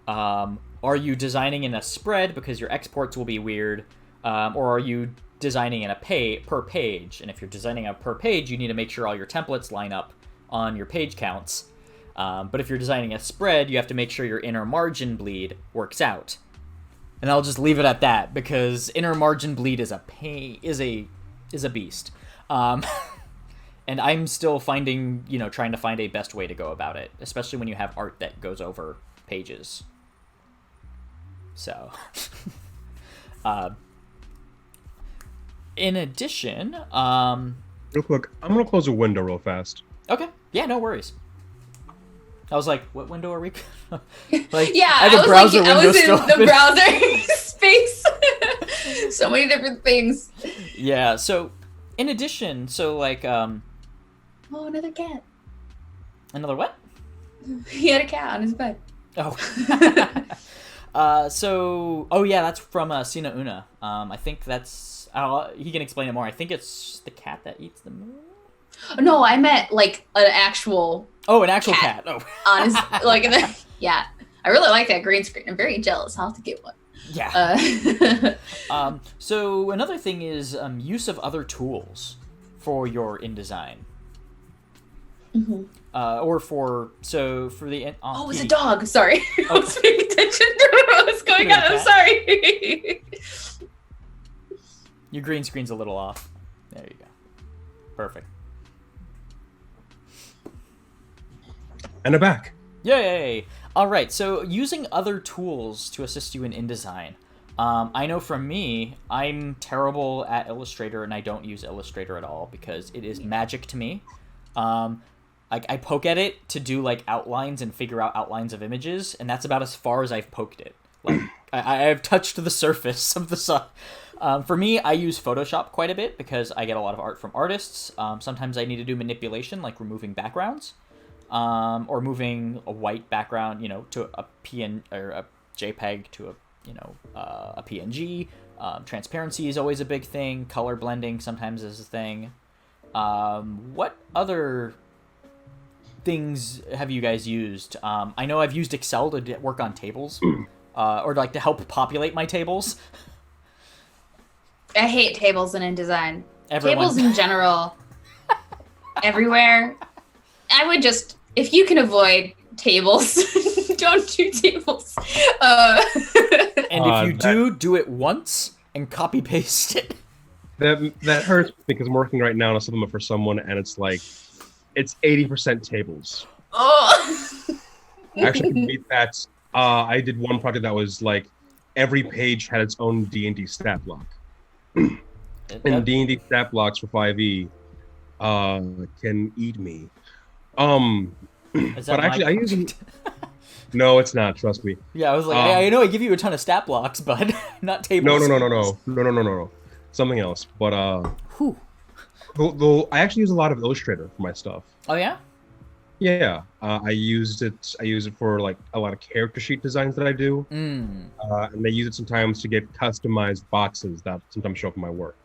Are you designing in a spread because your exports will be weird, or are you designing in a per page? And if you're designing a per page, you need to make sure all your templates line up on your page counts. But if you're designing a spread, you have to make sure your inner margin bleed works out. And I'll just leave it at that, because inner margin bleed is a beast. And I'm still trying to find a best way to go about it, especially when you have art that goes over pages. So, in addition, Real quick, I'm gonna close a window real fast. okay, yeah, no worries. I was like, what window are we? Like, Yeah, I have a browser window I was in still the open. browser space. So many different things. Yeah. So, in addition, so like, Oh, another cat. another what? He had a cat on his bed. Oh. So, oh yeah, that's from Sina Una. I think that's. He can explain it more. I think it's the cat that eats the moon. No, I meant like an actual Oh, an actual cat. Oh. on his like. Yeah, I really like that green screen. I'm very jealous. I'll have to get one. Yeah. So another thing is use of other tools for your InDesign. Mm-hmm. Or for the Oh, it's a dog. Sorry, I Oh. was paying attention to what was going on. I'm sorry. Your green screen's a little off. There you go. Perfect. And a back. Yay! All right, so using other tools to assist you in InDesign. I know from me, I'm terrible at Illustrator, and I don't use Illustrator at all because it is magic to me. I poke at it to do like outlines and figure out outlines of images, and that's about as far as I've poked it. Like I've touched the surface of the sun. For me, I use Photoshop quite a bit because I get a lot of art from artists. Sometimes I need to do manipulation, like removing backgrounds. Or moving a white background, to a PN or a JPEG to a PNG. Transparency is always a big thing. Color blending sometimes is a thing. What other things have you guys used? I know I've used Excel to work on tables, or like to help populate my tables. I hate tables in InDesign. Everyone. Tables in general, everywhere. I would just, if you can avoid tables, don't do tables. And if you do it once and copy paste it. That hurts because I'm working right now on a supplement for someone, and it's 80% tables. Oh. Actually, I can beat that. I did one project that was like every page had its own D&D stat block. And D&D stat blocks for 5e can eat me. Is that But actually, my I use them. No, it's not. Trust me. Yeah, I was like, I know I give you a ton of stat blocks, but not tables. No. Something else. But though I actually use a lot of Illustrator for my stuff. Oh yeah. Yeah, I use it for like a lot of character sheet designs that I do, and I use it sometimes to get customized boxes that sometimes show up in my work.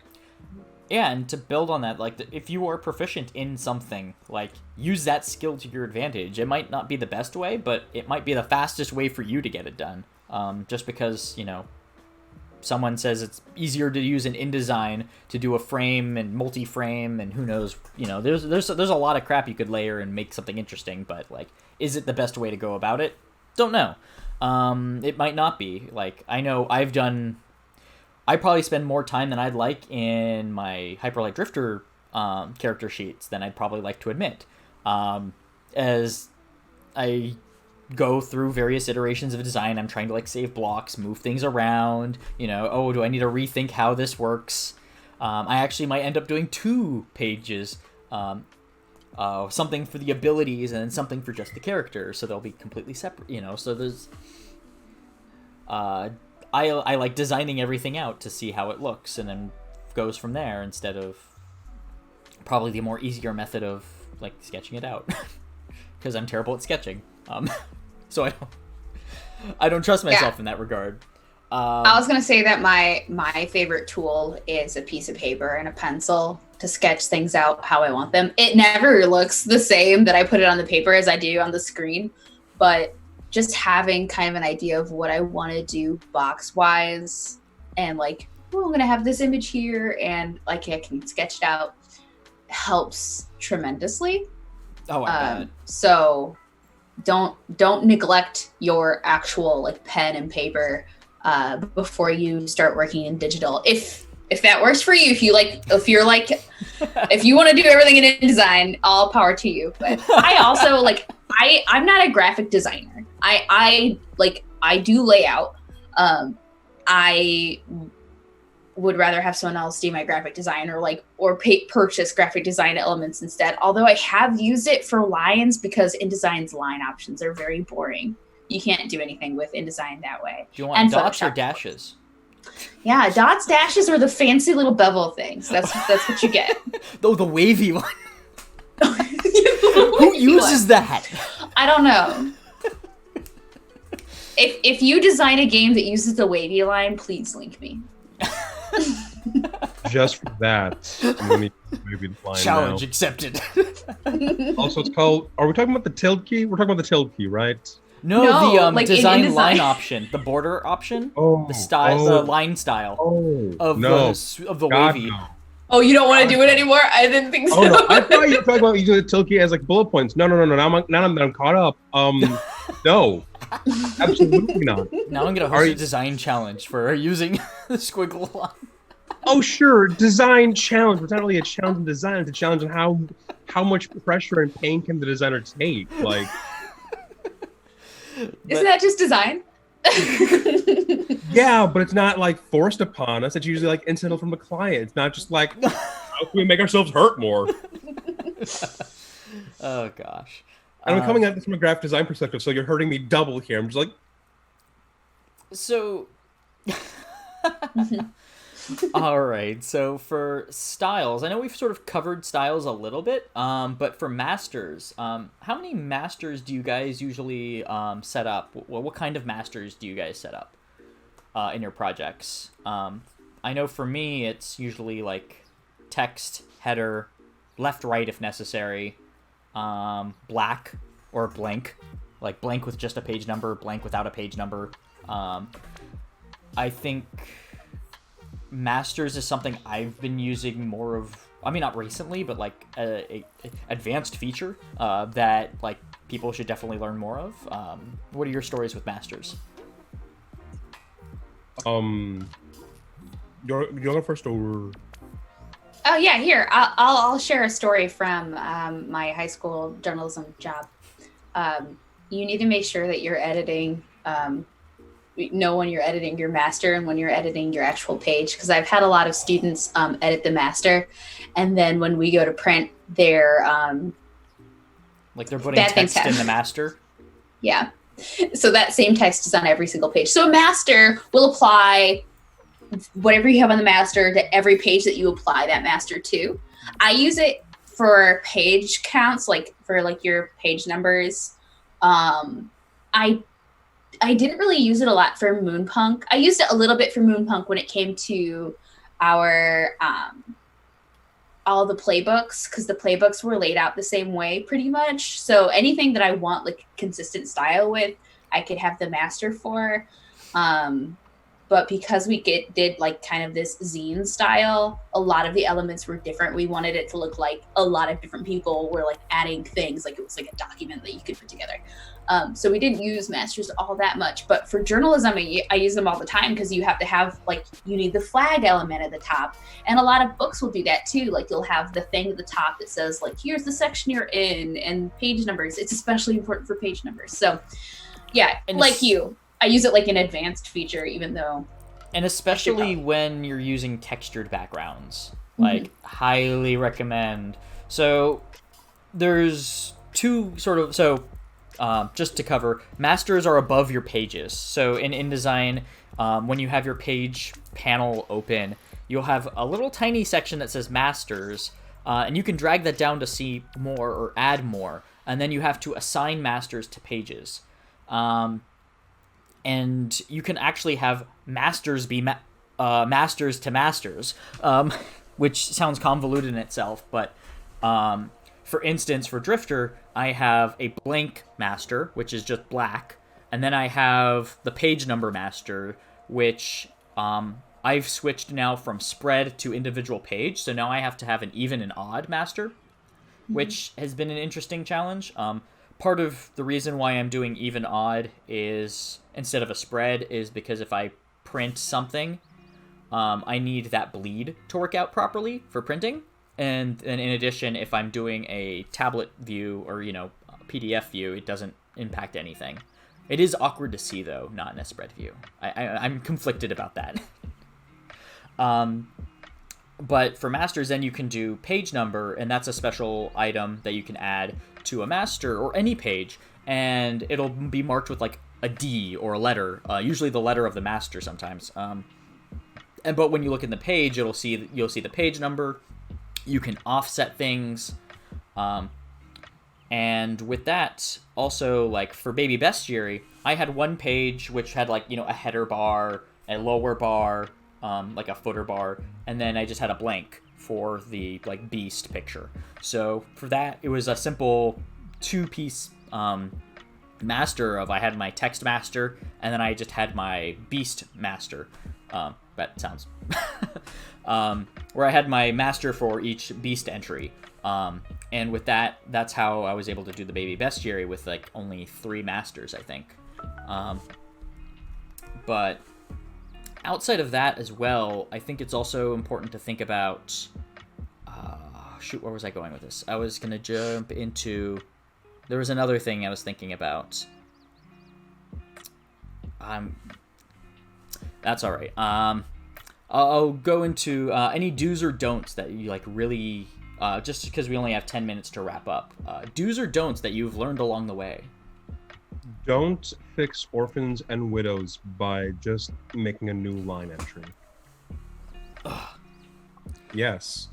Yeah, and to build on that, like, if you are proficient in something, like, use that skill to your advantage. It might not be the best way, but it might be the fastest way for you to get it done. Just because, someone says it's easier to use an InDesign to do a frame and multi-frame, and who knows, there's a lot of crap you could layer and make something interesting, but, like, is it the best way to go about it? Don't know. It might not be. Like, I know I probably spend more time than I'd like in my Hyperlight Drifter character sheets than I'd probably like to admit. As I go through various iterations of design, I'm trying to like save blocks, move things around, do I need to rethink how this works? I actually might end up doing 2 pages, something for the abilities and then something for just the character, so they'll be completely separate, so there's... I like designing everything out to see how it looks and then goes from there instead of probably the more easier method of like sketching it out because I'm terrible at sketching. So I don't trust myself in that regard. I was gonna say that my favorite tool is a piece of paper and a pencil to sketch things out how I want them. It never looks the same that I put it on the paper as I do on the screen, but just having kind of an idea of what I want to do box wise and like, I'm going to have this image here and like I can sketch it out helps tremendously. Oh, I bet. So don't neglect your actual like pen and paper before you start working in digital. If that works for you, if you want to do everything in InDesign, all power to you. But I also I'm not a graphic designer. I do layout. I would rather have someone else do my graphic design or purchase graphic design elements instead. Although I have used it for lines because InDesign's line options are very boring. You can't do anything with InDesign that way. Do you want dots or dashes? Yeah, dots, dashes, or the fancy little bevel things. That's what you get. Oh, the wavy one. Who uses that? I don't know. If you design a game that uses the wavy line, please link me. Just for that, I'm gonna need maybe the line Challenge now. accepted. Also, it's called. Are we talking about the tilde key? We're talking about the tilde key, right? No, No, the like design in line InDesign. option, the border option, Oh, the style, the line style of no. the God, wavy. no. Oh, you don't want to do it anymore? I didn't think so. Oh no! I thought you were talking about using the tilde key as like bullet points. No. Now I'm caught up. No, absolutely not. Now I'm gonna host a design challenge for using the squiggle line. Oh sure, design challenge. It's not really a challenge in design. It's a challenge on how much pressure and pain can the designer take. Like, Isn't that just design? yeah, but it's not like forced upon us. It's usually like incidental from the client. It's not just like how can we make ourselves hurt more. Oh gosh. And I'm coming at this from a graphic design perspective, so you're hurting me double here. I'm just like, so. All right. So for styles, I know we've sort of covered styles a little bit, but for masters, how many masters do you guys usually set up? What kind of masters do you guys set up in your projects? I know for me, it's usually like text, header, left, right if necessary, black or blank, like blank with just a page number, blank without a page number. I think masters is something I've been using more of. I mean, not recently, but like a advanced feature that like people should definitely learn more of. What are your stories with masters? you're going first or? Oh yeah, here I'll share a story from my high school journalism job. You need to make sure that you're editing. Know when you're editing your master and when you're editing your actual page, because I've had a lot of students edit the master, and then when we go to print, they're like they're putting text in the master. Yeah, so that same text is on every single page. So a master will apply whatever you have on the master to every page that you apply that master to. I use it for page counts, like for like your page numbers. I didn't really use it a lot for Moonpunk. I used it a little bit for Moonpunk when it came to our all the playbooks, because the playbooks were laid out the same way pretty much. So anything that I want like consistent style with, I could have the master for. But because we did like kind of this zine style, a lot of the elements were different. We wanted it to look like a lot of different people were like adding things, like it was like a document that you could put together. So we didn't use masters all that much, but for journalism, I use them all the time, because you have to have like, you need the flag element at the top. And a lot of books will do that too. Like you'll have the thing at the top that says like, here's the section you're in and page numbers. It's especially important for page numbers. So yeah, and like I use it like an advanced feature, even though. And especially when you're using textured backgrounds, like highly recommend. So there's two sort of, just to cover, masters are above your pages. So in InDesign, when you have your page panel open, you'll have a little tiny section that says masters, and you can drag that down to see more or add more. And then you have to assign masters to pages. And you can actually have masters be masters to masters, which sounds convoluted in itself. But for instance, for Drifter, I have a blank master, which is just black. And then I have the page number master, which I've switched now from spread to individual page. So now I have to have an even and odd master, which has been an interesting challenge. Part of the reason why I'm doing even odd is instead of a spread is because if I print something, I need that bleed to work out properly for printing. And then in addition, if I'm doing a tablet view or, PDF view, it doesn't impact anything. It is awkward to see, though, not in a spread view. I'm conflicted about that. But for masters, then you can do page number, and that's a special item that you can add to a master or any page, and it'll be marked with like a D or a letter, usually the letter of the master sometimes. But when you look in the page, you'll see the page number. You can offset things, and with that, also like for baby bestiary, I had one page which had like a header bar, a lower bar, like a footer bar, and then I just had a blank for the like beast picture. So for that, it was a simple 2-piece master of I had my text master, and then I just had my beast master. That sounds where I had my master for each beast entry. And with that, that's how I was able to do the baby bestiary with like only 3 masters, I think. But outside of that as well, I think it's also important to think about... where was I going with this? I was going to jump into... There was another thing I was thinking about. That's all right. I'll go into any do's or don'ts that you like really... just because we only have 10 minutes to wrap up. Do's or don'ts that you've learned along the way. Don't fix orphans and widows by just making a new line entry. Ugh. Yes.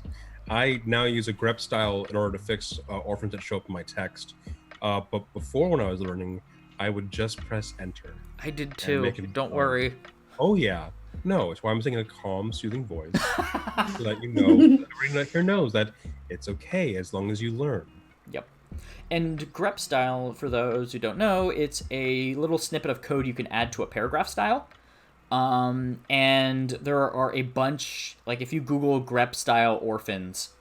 I now use a grep style in order to fix orphans that show up in my text. But before, when I was learning, I would just press enter. I did too. Don't worry. Oh, yeah. No, it's why I'm saying a calm, soothing voice. So that you know, everyone here knows that it's okay as long as you learn. Yep. And grep style, for those who don't know, it's a little snippet of code you can add to a paragraph style. And there are a bunch, like if you Google grep style orphans,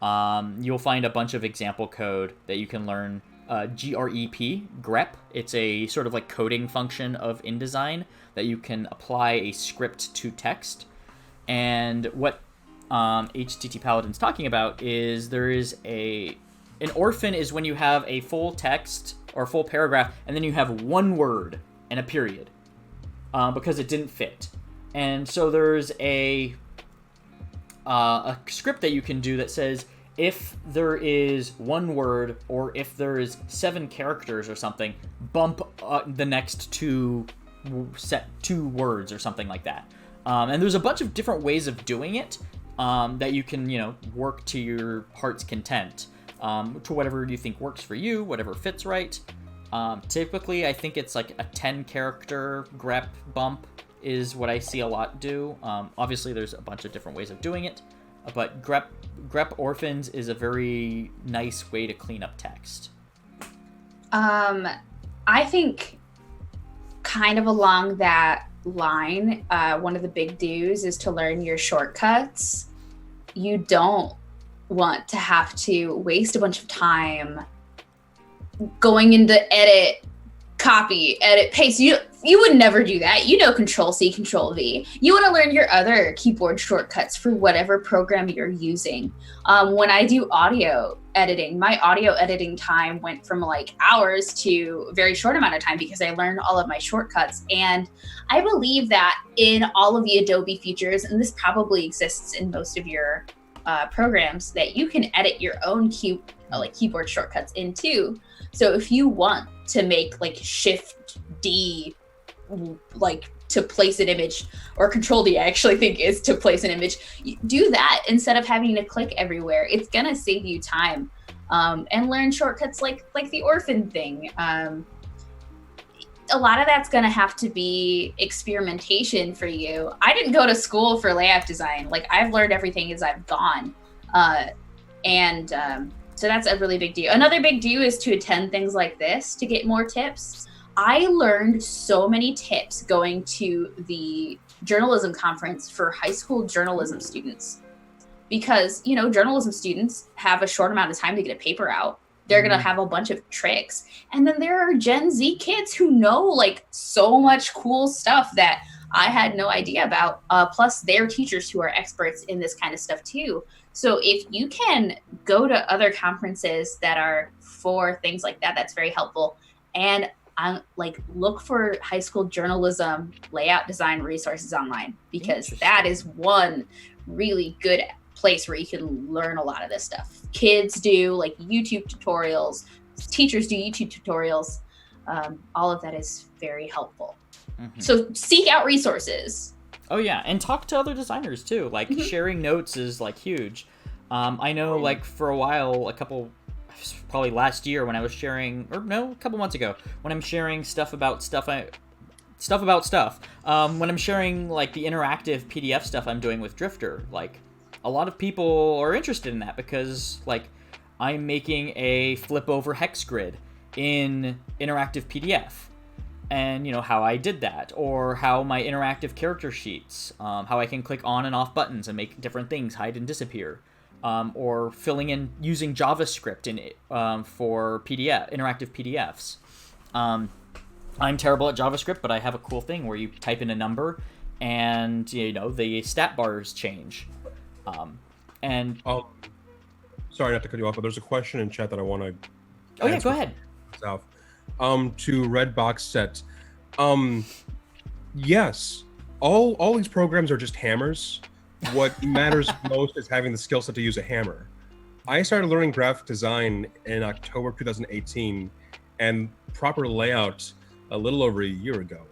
you'll find a bunch of example code that you can learn. grep. It's a sort of like coding function of InDesign that you can apply a script to text. And what HTTPaladin's talking about is there is an orphan is when you have a full text or full paragraph and then you have one word and a period because it didn't fit. And so there's a script that you can do that says if there is one word or if there is 7 characters or something, bump the next 2 words or something like that. And there's a bunch of different ways of doing it that you can, work to your heart's content, to whatever you think works for you, whatever fits right. Typically, I think it's like a 10-character grep bump is what I see a lot do. Obviously, there's a bunch of different ways of doing it, but grep orphans is a very nice way to clean up text. I think kind of along that line, one of the big do's is to learn your shortcuts. You don't want to have to waste a bunch of time going into edit, copy, edit, paste. You would never do that. Control-C, Control-V. You want to learn your other keyboard shortcuts for whatever program you're using. When I do audio editing, my audio editing time went from like hours to a very short amount of time because I learned all of my shortcuts. And I believe that in all of the Adobe features, and this probably exists in most of your programs, that you can edit your own keyboard shortcuts in too. So if you want to make like Shift D, like to place an image, or Control D, I actually think is to place an image, do that instead of having to click everywhere. It's gonna save you time, and learn shortcuts like the orphan thing. A lot of that's gonna have to be experimentation for you. I didn't go to school for layout design. Like I've learned everything as I've gone, so that's a really big deal. Another big deal is to attend things like this to get more tips. I learned so many tips going to the journalism conference for high school journalism students, because, journalism students have a short amount of time to get a paper out. They're going to have a bunch of tricks. And then there are Gen Z kids who know like so much cool stuff that I had no idea about. Plus their teachers who are experts in this kind of stuff too. So if you can go to other conferences that are for things like that, that's very helpful. And look for high school journalism layout design resources online, because that is one really good place where you can learn a lot of this stuff. Kids do like YouTube tutorials, teachers do YouTube tutorials. All of that is very helpful. So seek out resources. Oh yeah, and talk to other designers too. Like sharing notes is like huge. I know like for a while, probably last year when I was sharing, or no, a couple months ago, when I'm sharing stuff about stuff. When I'm sharing like the interactive PDF stuff I'm doing with Drifter, like a lot of people are interested in that because like I'm making a flip over hex grid in interactive PDF. And, you know, how I did that, or how my interactive character sheets, how I can click on and off buttons and make different things hide and disappear, or filling in using JavaScript in for interactive PDFs. I'm terrible at JavaScript, but I have a cool thing where you type in a number and, you know, the stat bars change. Sorry not to cut you off, but there's a question in chat that I want to Oh yeah, go ahead. To Red Box Set. Yes, all these programs are just hammers. What matters most is having the skill set to use a hammer. I started learning graphic design in October 2018 and proper layout a little over a year ago.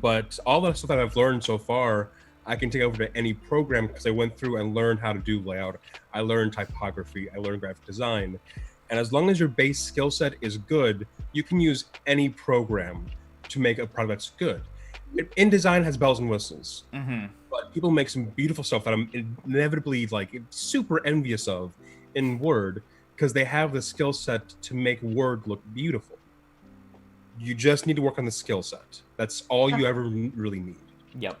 But all the stuff that I've learned so far, I can take over to any program because I went through and learned how to do layout. I learned typography, I learned graphic design. And as long as your base skill set is good, you can use any program to make a product that's good. InDesign has bells and whistles, but people make some beautiful stuff that I'm inevitably like super envious of in Word because they have the skill set to make Word look beautiful. You just need to work on the skill set. That's all you ever really need. Yep.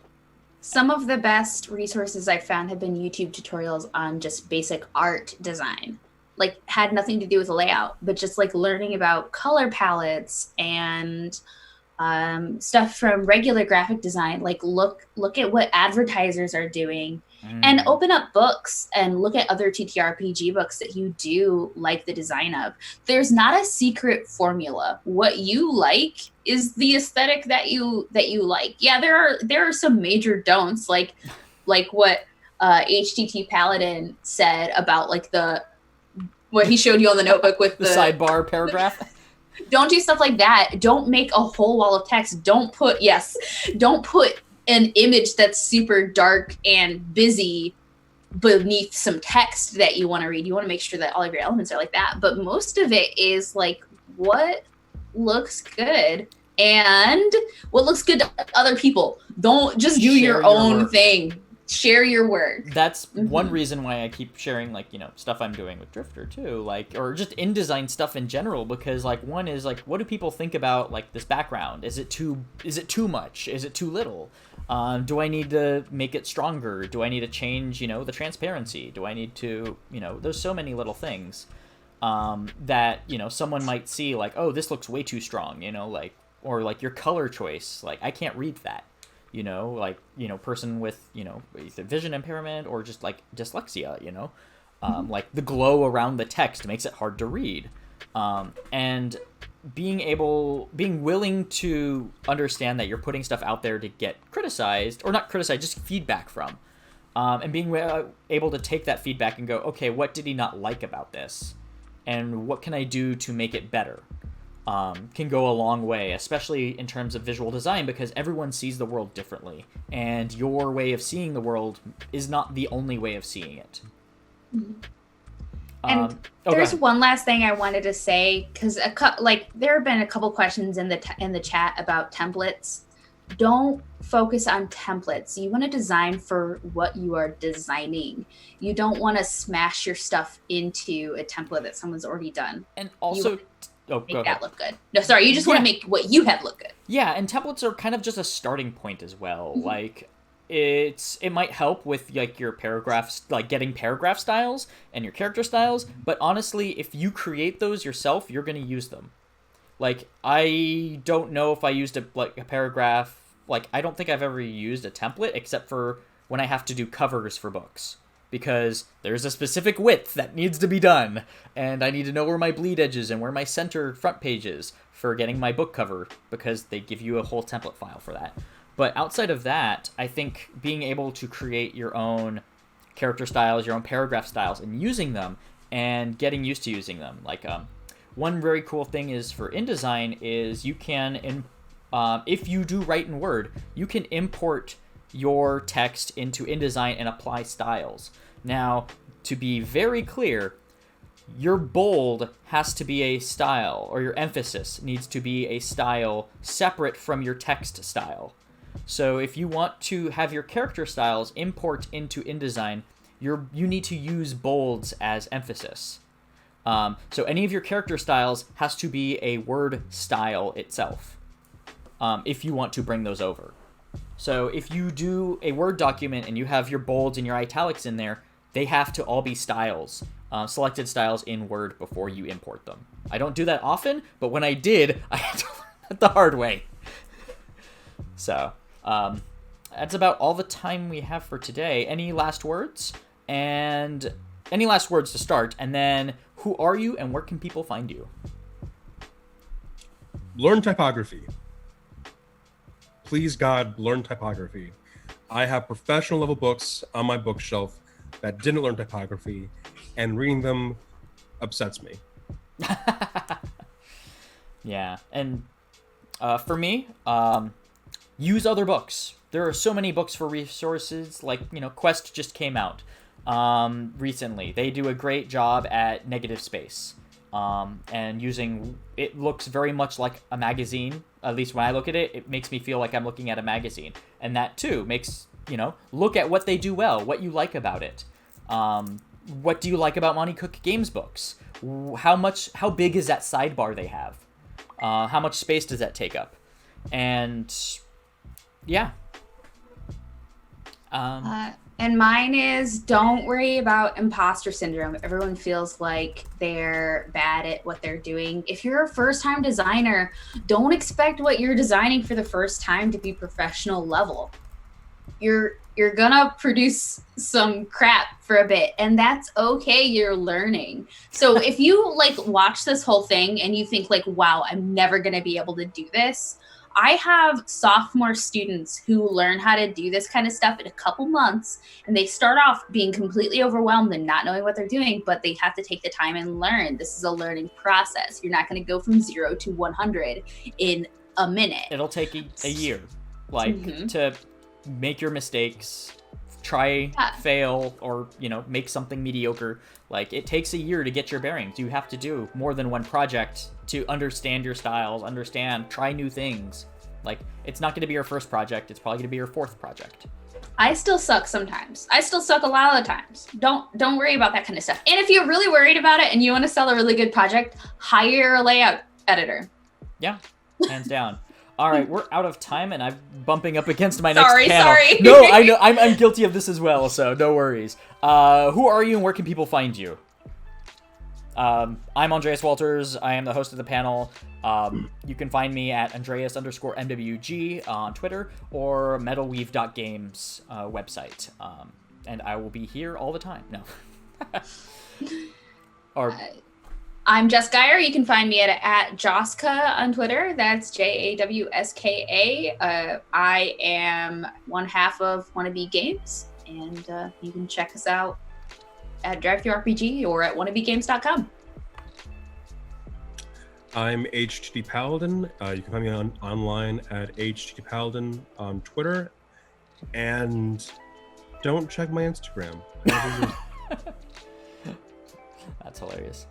Some of the best resources I've found have been YouTube tutorials on just basic art design. Like had nothing to do with layout, but just like learning about color palettes and stuff from regular graphic design. Like look at what advertisers are doing and open up books and look at other TTRPG books that you do like the design of. There's not a secret formula. What you like is the aesthetic that you like. Yeah, there are some major don'ts, like what HTTPaladin said about like what he showed you on the notebook with the sidebar paragraph. Don't do stuff like that. Don't make a whole wall of text. Don't put an image that's super dark and busy beneath some text that you want to read. You want to make sure that all of your elements are like that. But most of it is like what looks good and what looks good to other people. Don't just do your own thing. Share your work. That's one reason why I keep sharing, like, you know, stuff I'm doing with Drifter too, like, or just InDesign stuff in general, because like one is like, what do people think about like this background? Is it too much? Is it too little? Do I need to make it stronger? Do I need to change, you know, the transparency? Do I need to, you know, there's so many little things that, you know, someone might see like, oh, this looks way too strong, you know, like, or like your color choice, like I can't read that. You know, like, you know, person with, you know, either vision impairment or just like dyslexia, you know, like the glow around the text makes it hard to read. And being willing to understand that you're putting stuff out there to get criticized, or not criticized, just feedback from, and being able to take that feedback and go, okay, what did he not like about this? And what can I do to make it better? Can go a long way, especially in terms of visual design, because everyone sees the world differently, and your way of seeing the world is not the only way of seeing it. And there's one last thing I wanted to say, because there have been a couple questions in the chat about templates. Don't focus on templates. You want to design for what you are designing. You don't want to smash your stuff into a template that someone's already done. And also, make that look good. No, sorry, you just want to make what you have look good. Yeah, and templates are kind of just a starting point as well. Like, it might help with like your paragraphs, like getting paragraph styles and your character styles, but honestly, if you create those yourself, you're going to use them. Like, I don't know if I used a paragraph, like, I don't think I've ever used a template except for when I have to do covers for books. because there's a specific width that needs to be done, and I need to know where my bleed edge is and where my center front page is for getting my book cover, because they give you a whole template file for that. But outside of that, I think being able to create your own character styles, your own paragraph styles, and using them and getting used to using them. Like one very cool thing is for InDesign is you can, if you do write in Word, you can import your text into InDesign and apply styles. Now, to be very clear, your bold has to be a style, or your emphasis needs to be a style separate from your text style. So if you want to have your character styles import into InDesign, you need to use bolds as emphasis. So any of your character styles has to be a Word style itself, if you want to bring those over. So if you do a Word document and you have your bolds and your italics in there, they have to all be styles, selected styles in Word before you import them. I don't do that often, but when I did, I had to learn that the hard way. So that's about all the time we have for today. Any last words? And any last words to start? And then, who are you and where can people find you? Learn typography. Please, God, learn typography. I have professional level books on my bookshelf that didn't learn typography, and reading them upsets me. Yeah, and for me, use other books. There are so many books for resources, like, Quest just came out recently. They do a great job at negative space. And it looks very much like a magazine. At least when I look at it, it makes me feel like I'm looking at a magazine. And that too makes, look at what they do well, what you like about it. What do you like about Monty Cook Games books? How big is that sidebar they have? How much space does that take up? And yeah. And mine is, don't worry about imposter syndrome. Everyone feels like they're bad at what they're doing. If you're a first-time designer, don't expect what you're designing for the first time to be professional level. You're gonna produce some crap for a bit, and that's okay. You're learning. So if you watch this whole thing and you think wow, I'm never gonna be able to do this, I have sophomore students who learn how to do this kind of stuff in a couple months, and they start off being completely overwhelmed and not knowing what they're doing, but they have to take the time and learn. This is a learning process. You're not going to go from 0 to 100 in a minute. It'll take a year, to make your mistakes, try, fail, or, make something mediocre. It takes a year to get your bearings. You have to do more than one project to understand your styles, try new things. It's not going to be your first project. It's probably going to be your fourth project. I still suck sometimes. I still suck a lot of the times. Don't worry about that kind of stuff. And if you're really worried about it and you want to sell a really good project, hire a layout editor. Yeah, hands down. All right, we're out of time, and I'm bumping up against my next panel. Sorry. No, I know. I'm guilty of this as well, so no worries. Who are you, and where can people find you? I'm Andreas Walters. I am the host of the panel. You can find me at Andreas_MWG on Twitter or metalweave.games website. And I will be here all the time. No. I'm Jess Geyer. You can find me at Joska on Twitter. That's JAWSKA. I am one half of Wannabe Games, and you can check us out at DriveThruRPG or at wannabegames.com. I'm HTTPaladin. You can find me online at HTTPaladin on Twitter, and don't check my Instagram. That's hilarious.